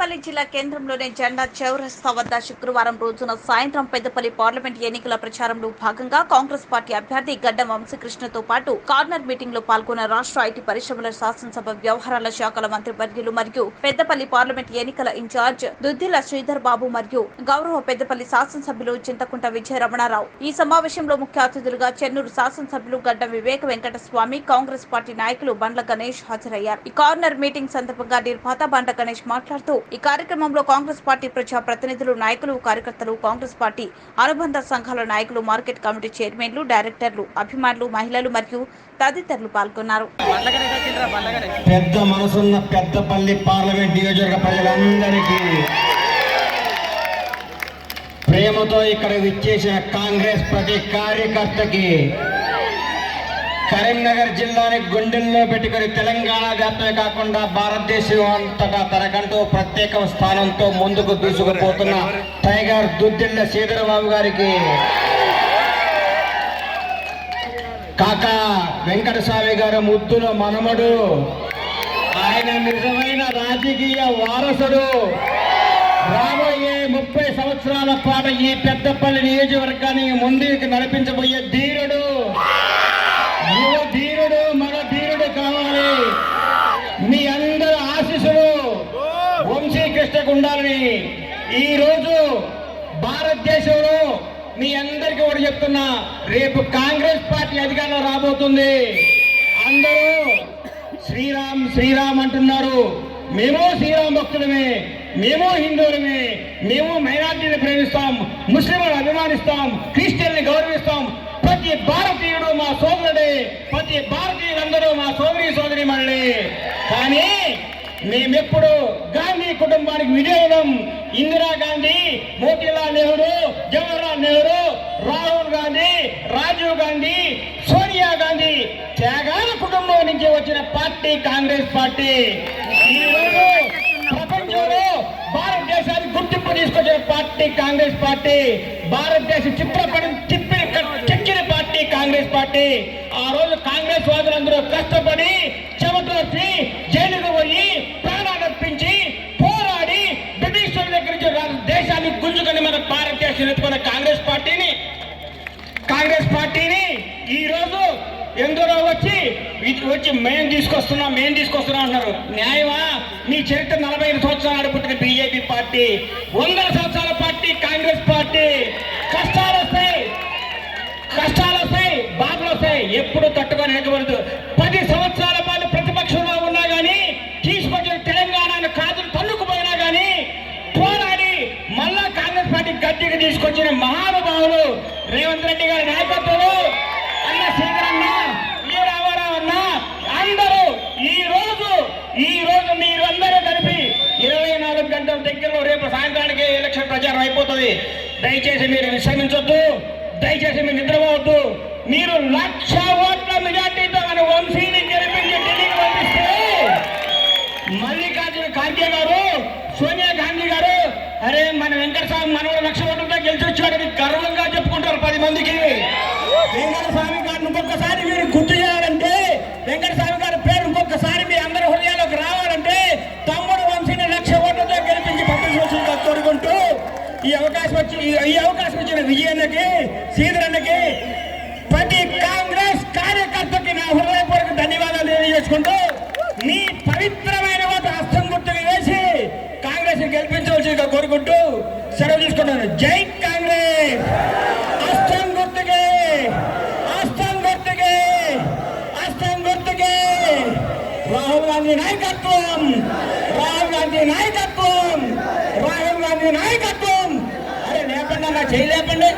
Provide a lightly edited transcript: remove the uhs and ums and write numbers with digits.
పెద్దపల్లి జిల్లా కేంద్రంలోని జెండా చౌరస్తా వద్ద శుక్రవారం రోజున సాయంత్రం పెద్దపల్లి పార్లమెంట్ ఎన్నికల ప్రచారంలో భాగంగా కాంగ్రెస్ పార్టీ అభ్యర్థి గడ్డం వంశీకృష్ణతో పాటు కార్నర్ మీటింగ్ లో పాల్గొన్న రాష్ట్ర ఐటీ పరిశ్రమల శాసనసభ వ్యవహారాల శాఖల మంత్రి వర్యులు మరియు పెద్దపల్లి పార్లమెంట్ ఎన్నికల ఇన్ఛార్జ్ దుద్దిల శ్రీధర్ బాబు మరియు గౌరవ పెద్దపల్లి శాసనసభ్యులు చింతకుంట విజయ రమణారావు. ఈ సమావేశంలో ముఖ్య అతిథులుగా చెన్నూరు శాసనసభ్యులు గడ్డం వివేక వెంకటస్వామి, కాంగ్రెస్ పార్టీ నాయకులు బండ్ల గణేష్ హాజరయ్యారు. ఈ కార్నర్ మీటింగ్ సందర్భంగా నిర్మాత బండ్ల గణేష్ మాట్లాడుతూ ఈ కార్యక్రమంలో కాంగ్రెస్ పార్టీ ప్రజా ప్రతినిధులు, నాయకులు, కార్యకర్తలు, కాంగ్రెస్ పార్టీ అనుబంధ సంఘాల నాయకులు, మార్కెట్ కమిటీ చైర్మన్లు, డైరెక్టర్లు, అభిమానులు, మహిళలు మరియు తదితరులు పాల్గొన్నారు. పెద్ద మనసున్న పెద్దపల్లి పార్లమెంట్ నియోజకవర్గ ప్రజలందరికీ, ప్రేమతో ఇక్కడ విచ్చేసిన కాంగ్రెస్ ప్రతి కార్యకర్తకి, కరీంనగర్ జిల్లాని గుండెల్లో పెట్టుకుని తెలంగాణ వ్యాప్తమే కాకుండా భారతదేశం అంతటా తనకంటూ ప్రత్యేక స్థానంతో ముందుకు దూసుకుపోతున్న టైగర్ దుద్దిళ్ల శ్రీధరబాబు గారికి, కాకా వెంకటస్వామి గారు ముద్దుల మనమడు, ఆయన నిజమైన రాజకీయ వారసుడు, రాబోయే 30 సంవత్సరాల పాటు ఈ పెద్దపల్లి నియోజకవర్గాన్ని ముందుకు నడిపించబోయే ధీరుడు, యువ ధీరుడు, మన ధీరుడు కావాలి. మీ అందరి ఆశీస్సులు వంశీకృష్ణకు ఉండాలని ఈరోజు భారతదేశంలో మీ అందరికీ కూడా చెప్తున్నా, రేపు కాంగ్రెస్ పార్టీ అధికారంలో రాబోతుంది. అందరూ శ్రీరామ్ శ్రీరామ్ అంటున్నారు. మేము శ్రీరామ్ భక్తులమే, మేము హిందువులమే, మేము మైనార్టీని ప్రేమిస్తాం, ముస్లింలను అభిమానిస్తాం, క్రిస్టియన్ని గౌరవిస్తాం. ప్రతి భారతీయుడు మా సోదరుడే, ప్రతి భారతీయులందరూ మా సోదరి మళ్ళీ. కానీ మేమెప్పుడు గాంధీ కుటుంబానికి విధేయులం. ఇందిరాగాంధీ, మోతీలాల్ నెహ్రూ, జవహర్లాల్ నెహ్రూ, రాహుల్ గాంధీ, రాజీవ్ గాంధీ, సోనియా గాంధీ త్యాగాల కుటుంబం నుంచి వచ్చిన పార్టీ కాంగ్రెస్ పార్టీ. ఈరోజు ప్రపంచంలో భారతదేశానికి గుర్తింపు తీసుకొచ్చిన పార్టీ కాంగ్రెస్ పార్టీ. భారతదేశ చిత్రపటం చెక్కిన పార్టీ కాంగ్రెస్ పార్టీ. ఆ రోజు కాంగ్రెస్ వాదులందరూ కష్టపడి చెమటోర్చి జైలుకు పోయి ప్రాణాలు అర్పించి పోరాడి బ్రిటిష్ దగ్గర నుంచి దేశాన్ని గుంజుకొని మన భారతదేశం ఎత్తుకున్న కాంగ్రెస్ పార్టీని ఈ రోజు ఎందరో వచ్చి మేము తీసుకొస్తున్నాం అంటున్నారు. న్యాయమా? మీ చరిత్ర 45 సంవత్సరాలు పుట్టిన బీజేపీ పార్టీ, 100 సంవత్సరాల పార్టీ కాంగ్రెస్ పార్టీ. కష్టాలు వస్తాయి, బాధలు వస్తాయి, ఎప్పుడు తట్టుకొని ఎక్కబడదు. 10 సంవత్సరాల పాటు ప్రతిపక్షంలో ఉన్నా కానీ, తీసుకొచ్చిన తెలంగాణను కాదులు తన్నుకుపోయినా కానీ పోరాడి మళ్ళా కాంగ్రెస్ పార్టీ గట్టిగా తీసుకొచ్చిన మహానుభావులు రేవంత్ రెడ్డి గారి నాయకత్వంలో, అన్న శ్రీధరన్న, రామారావు అన్న, అందరూ ఈ రోజు మీరందరూ కలిపి 24 గంటల దగ్గరలో రేపు సాయంత్రానికి ఎలక్షన్ ప్రచారం అయిపోతుంది. దయచేసి మీరు విశ్రమించొద్దు, దయచేసి మీరు నిద్రపోవద్దు. మీరు 1,00,000 ఓట్ల మెజార్టీతో మన వంశీని గెలిపించి ఢిల్లీకి పంపిస్తే మల్లికార్జున ఖార్గే గారు, సోనియా గాంధీ గారు, అరే మన వెంకటస్వామి మనవడు 1,00,000 ఓట్లతో గెలిచొచ్చాడని గర్వంగా చెప్పుకుంటారు 10 మందికి. వెంకటస్వామి గారిని ఇంకొకసారి మీరు గుర్తు చేయాలంటే, వెంకటస్వామి గారి పేరు ఇంకొకసారి మీ అందరి హృదయాలకు రావాలంటే తమ్ముడు వంశీని 1,00,000 ఓట్లతో గెలిపించి పంపించవలసిందిగా కోరుకుంటూ ఈ అవకాశం ఇచ్చిన విజయన్నకి, శ్రీధరన్నకి, ప్రతి కాంగ్రెస్ కార్యకర్తకి నా హృదయపూర్వక ధన్యవాదాలు తెలియజేసుకుంటూ మీ పవిత్రమైన ఓటు హస్తం గుర్తుగా వేసి కాంగ్రెస్ గెలిపించవలసిందిగా కోరుకుంటూ సెలవు తీసుకుంటాను. జై కాంగ్రెస్! హస్తం గుర్తుకే, హస్తం గుర్తుకే, హస్తం గుర్తుకే. రాహుల్ గాంధీ నాయకత్వం, రాహుల్ గాంధీ నాయకత్వం, రాహుల్ గాంధీ నాయకత్వం. అరే లేపండి, అలా చేయలేపండి.